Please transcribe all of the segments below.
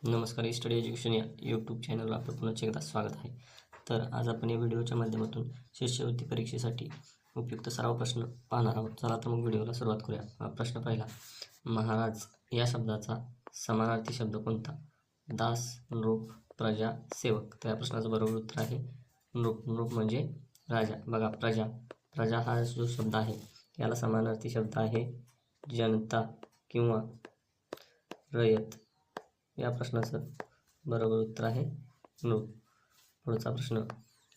नमस्कार, study education या YouTube चॅनलवर आपलं पुन्हा एकदा स्वागत आहे. तर आज आपण या व्हिडिओच्या माध्यमातून शिष्यवृत्ती परीक्षेसाठी उपयुक्त सराव प्रश्न पाहणार आहोत. चला तर मग व्हिडिओला सुरुवात करूया. प्रश्न पहिला, महाराज या शब्दाचा समानार्थी शब्द कोणता? दास, नृप, प्रजा, सेवक. तर या प्रश्नाचं बरोबर उत्तर आहे नृप. नृप म्हणजे राजा. बघा, प्रजा, प्रजा हा जो शब्द आहे याला समानार्थी शब्द आहे जनता किंवा रयत. या प्रश्नाचं बरोबर उत्तर आहे नृप. पुढचा प्रश्न,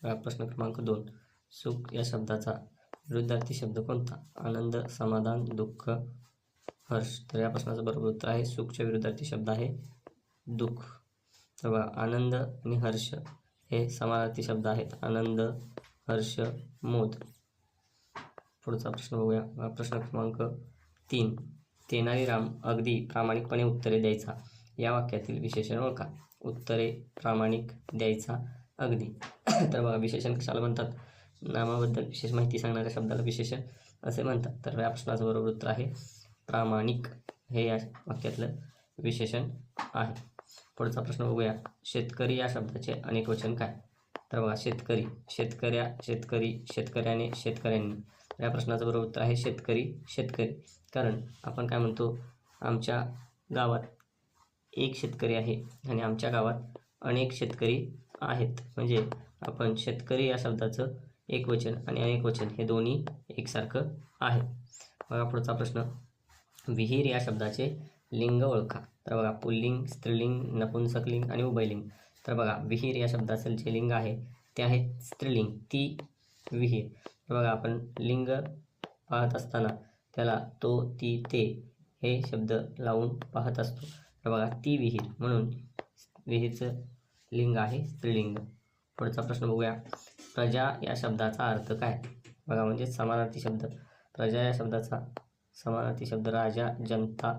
प्रश्न क्रमांक 2, सुख या शब्दाचा विरुद्धार्थी शब्द कोणता? आनंद, समाधान, दुःख, हर्ष. तर या प्रश्नाचं बरोबर उत्तर आहे सुखच्या विरुद्धार्थी शब्द आहे दुःख. तर बघा, आनंद आणि हर्ष हे समानार्थी शब्द आहेत. आनंद, हर्ष, मोद. पुढचा प्रश्न बघूया. प्रश्न क्रमांक 3, तेनालीराम अगदी प्रामाणिकपणे उत्तरे द्यायचा या वाक्यातील विशेषण ओळखा. उत्तरे प्रामाणिक द्यायचा अगदी. तर बघा, विशेषण कशाला म्हणतात? नामाबद्दल विशेष माहिती सांगणाऱ्या शब्दाला विशेषण असे म्हणतात. तर या प्रश्नाचं बरोबर उत्तर आहे प्रामाणिक हे या वाक्यातलं विशेषण आहे. पुढचा प्रश्न बघूया. शेतकरी या शब्दाचे अनेक वचन काय? तर बघा, शेतकरी, शेतकऱ्या, शेतकरी, शेतकऱ्याने, शेतकऱ्यांनी. या प्रश्नाचं बरोबर उत्तर आहे शेतकरी, शेतकरी. कारण आपण काय म्हणतो, आमच्या गावात एक शेतकरी आहे आणि आमच्या गावात अनेक शेतकरी आहेत. म्हणजे आपण शेतकरी या शब्दाचं एकवचन आणि अनेक वचन हे दोन्ही एकसारखं आहे. बघा, पुढचा प्रश्न, विहीर या शब्दाचे लिंग ओळखा. तर बघा, पुल्लिंग, स्त्रीलिंग, नपुंसकलिंग आणि उभयलिंग. तर बघा, विहीर या शब्दाचं जे लिंग आहे ते आहे स्त्रीलिंग, ती विहीर. तर बघा, आपण लिंग पाहत असताना त्याला तो, ती, ते हे शब्द लावून पाहत असतो. तर बघा, ती विहीर, म्हणून विहीरचं लिंग आहे स्त्रीलिंग. पुढचा प्रश्न बघूया. प्रजा या शब्दाचा अर्थ काय? बघा, म्हणजे समानार्थी शब्द. प्रजा या शब्दाचा समानार्थी शब्द राजा, जनता,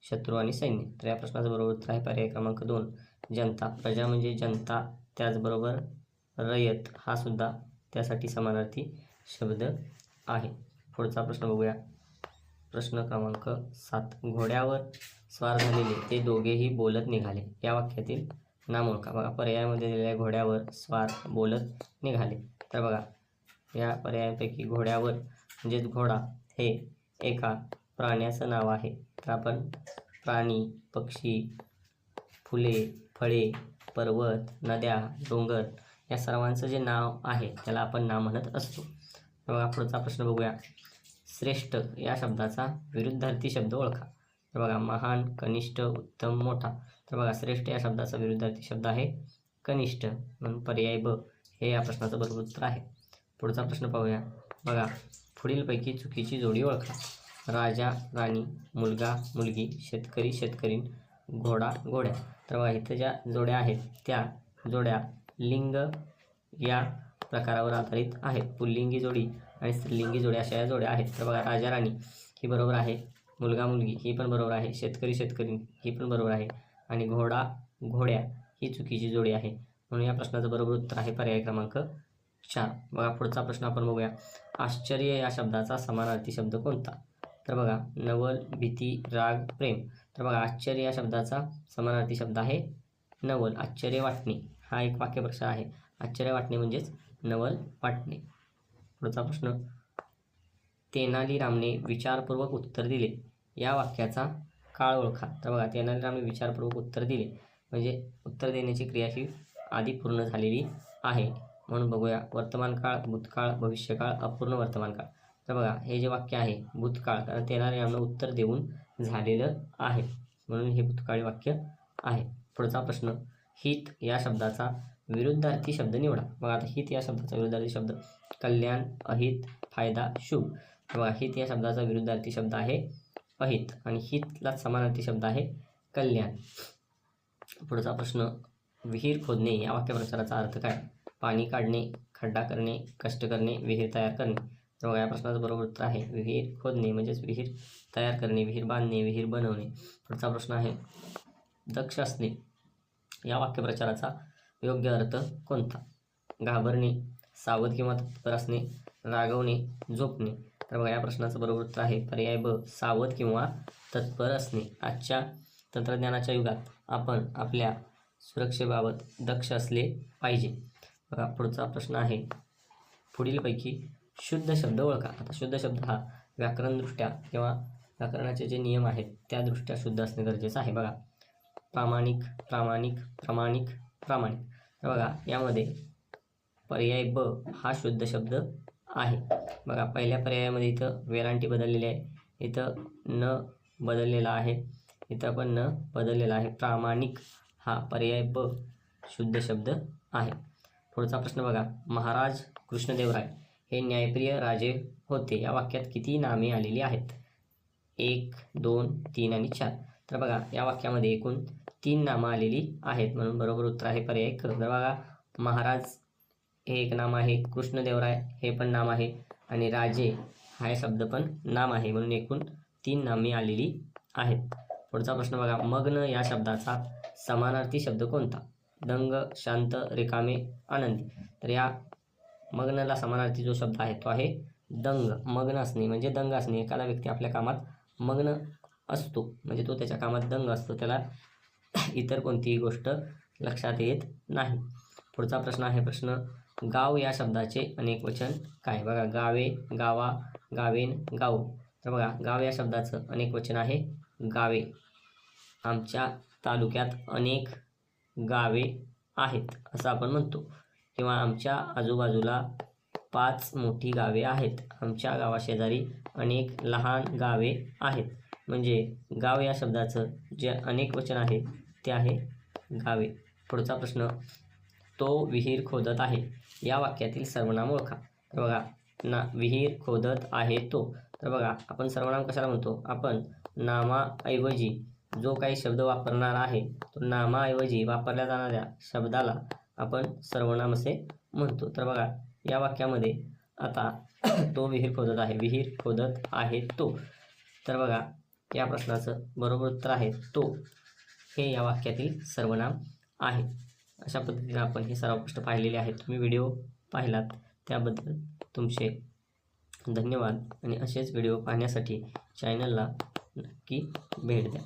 शत्रू आणि सैन्य. तर या प्रश्नाचं बरोबर उत्तर आहे पर्याय क्रमांक 2, जनता. प्रजा म्हणजे जनता, त्याचबरोबर रयत हा सुद्धा त्यासाठी समानार्थी शब्द आहे. पुढचा प्रश्न बघूया. प्रश्न क्रमांक 7, घोड्यावर स्वार झालेले ते दोघेही बोलत निघाले या वाक्यातील नाम ओळखा. बघा, पर्यायामध्ये दिलेल्या घोड्यावर स्वार बोलत निघाले. तर बघा, या पर्यायांपैकी घोड्यावर म्हणजेच घोडा हे एका प्राण्याचं नाव आहे. तर आपण प्राणी, पक्षी, फुले, फळे, पर्वत, नद्या, डोंगर या सर्वांचं जे नाव आहे त्याला आपण नाव म्हणत असतो. तर बघा, पुढचा प्रश्न बघूया. श्रेष्ठ या शब्दाचा विरुद्धार्थी शब्द ओळखा. तर बघा, महान, कनिष्ठ, उत्तम, मोठा. तर बघा, श्रेष्ठ या शब्दाचा विरुद्धार्थी शब्द आहे कनिष्ठ, म्हणून पर्याय ब हे या प्रश्नाचं बरोबर उत्तर आहे. पुढचा प्रश्न पाहूया. बघा, पुढीलपैकी चुकीची जोडी ओळखा. राजा, राणी, मुलगा, मुलगी, शेतकरी, शेतकरीण, घोडा, घोड्या. तर बघा, इथं ज्या जोड्या आहेत त्या जोड्या लिंग या प्रकारावर आधारित आहेत. पुल्लिंगी जोडी आणि स्त्रीलिंगी जोडी अशा या जोड्या आहेत. तर बघा, राजा, राणी ही बरोबर आहे, मुलगा, मुलगी ही पण बरोबर आहे, शेतकरी, शेतकरी ही पण बरोबर आहे आणि घोडा, घोड्या ही चुकीची जोडी आहे. म्हणून या प्रश्नाचं बरोबर उत्तर आहे पर्याय क्रमांक 4. बघा, पुढचा प्रश्न आपण बघूया. आश्चर्य या शब्दाचा समानार्थी शब्द कोणता? तर बघा, नवल, भीती, राग, प्रेम. तर बघा, आश्चर्य या शब्दाचा समानार्थी शब्द आहे नवल. आश्चर्य वाटणे हा एक वाक्यप्रचार आहे. आश्चर्य वाटणे म्हणजेच नवल वाटणे. पुढचा प्रश्न, तेनालीरामने विचारपूर्वक उत्तर दिले या वाक्याचा काळ ओळखा. तर बघा, तेनालीरामने विचारपूर्वक उत्तर दिले म्हणजे उत्तर देण्याची क्रिया ही आधी पूर्ण झालेली आहे. म्हणून बघूया, वर्तमान काळ, भूतकाळ, भविष्यकाळ, अपूर्ण वर्तमान काळ. तर बघा, हे जे वाक्य आहे भूतकाळ, कारण तेनालीरामने उत्तर देऊन झालेलं आहे म्हणून हे भूतकाळी वाक्य आहे. पुढचा प्रश्न, हित या शब्दाचा विरुद्धार्थी शब्द निवडा. बघा, आता हित या शब्दाचा विरुद्धार्थी शब्द कल्याण, अहित, फायदा, शुभ. बघा, हित या शब्दाचा विरुद्धार्थी शब्द आहे अहित आणि हितला समानार्थी शब्द आहे कल्याण. पुढचा प्रश्न, विहीर खोदणे या वाक्यप्रचाराचा अर्थ काय? पाणी काढणे, खड्डा करणे, कष्ट करणे, विहीर तयार करणे. तर बघा, या प्रश्नाचं बरोबर उत्तर आहे विहीर खोदणे म्हणजेच विहीर तयार करणे, विहीर बांधणे, विहीर बनवणे. पुढचा प्रश्न आहे, दक्ष असणे या वाक्यप्रचाराचा योग्य अर्थ कोणता? घाबरणे, सावध किंवा तत्पर असणे, रागवणे, झोपणे. तर बघा, या प्रश्नाचं बरोबर उत्तर आहे पर्याय ब सावध किंवा तत्पर असणे. आजच्या तंत्रज्ञानाच्या युगात आपण आपल्या सुरक्षेबाबत दक्ष असले पाहिजे. बघा पुढचा प्रश्न आहे, पुढीलपैकी शुद्ध शब्द ओळखा. आता शुद्ध शब्द हा व्याकरणदृष्ट्या किंवा व्याकरणाचे जे नियम आहेत त्या दृष्ट्या शुद्ध असणे गरजेचं आहे. बघा प्रामाणिक, प्रामाणिक, प्रामाणिक, प्रामाणिक. तर बघा यामध्ये पर्याय ब हा शुद्ध शब्द आहे. बघा पहिल्या पर्यायामध्ये इथं वेलांटी बदललेली आहे, इथं न बदललेला आहे, इथं पण न बदललेला आहे. प्रामाणिक हा पर्याय ब शुद्ध शब्द आहे. पुढचा प्रश्न बघा, महाराज कृष्णदेवराय हे न्यायप्रिय राजे होते. या वाक्यात किती नामे आलेली आहेत? 1, 2, 3 आणि 4. तर बघा या वाक्यामध्ये एकूण 3 नामं आलेली आहेत, म्हणून बरोबर उत्तर आहे पर्याय क. तर बघा महाराज हे एक नाम आहे, कृष्णदेवराय हे पण नाम आहे आणि राजे हा शब्द पण नाम आहे, म्हणून एकूण 3 नामे आलेली आहेत. पुढचा प्रश्न बघा, मग्न या शब्दाचा समानार्थी शब्द कोणता? दंग, शांत, रिकामे, आनंदी. तर या मग्नला समानार्थी जो शब्द आहे तो आहे दंग. मग्न असणे म्हणजे दंग असणे. एखादा व्यक्ती आपल्या कामात मग्न असतो म्हणजे तो त्याच्या कामात दंग असतो, त्याला इतर कोणतीही गोष्ट लक्षात येत नाही. पुढचा प्रश्न आहे प्रश्न, गाव या शब्दाचे अनेक वचन काय? बघा गावे, गावा, गावेन, गाव. तर बघा गाव या शब्दाचं अनेक वचन आहे गावे. आमच्या तालुक्यात अनेक गावे आहेत असं आपण म्हणतो, किंवा आमच्या आजूबाजूला 5 मोठी गावे आहेत. आमच्या गावाशेजारी अनेक लहान गावे आहेत. म्हणजे गाव या शब्दाचं जे अनेक वचन आहे ते आहे गावे. पुढचा प्रश्न, तो विहीर खोदत आहे या वाक्यातील सर्वनाम ओळखा. तर बघा विहीर खोदत आहे तो. तर बघा आपण सर्वनाम कशाला म्हणतो? आपण नामाऐवजी जो काही शब्द वापरणार आहे तो नामाऐवजी वापरल्या जाणाऱ्या शब्दाला आपण सर्वनाम असे म्हणतो. तर बघा या वाक्यामध्ये आता तो विहीर खोदत आहे, विहीर खोदत आहे तो. तर बघा या प्रश्नाचं बरोबर उत्तर आहे तो हे या वाक्यातील सर्वनाम आहे. अशा पद्धतीने आपण हे सर्व प्रश्न पाहिलेले आहेत. तुम्ही व्हिडिओ पाहिलात त्याबद्दल तुमचे धन्यवाद आणि असेच व्हिडिओ पाहण्यासाठी चॅनलला नक्की भेट द्या.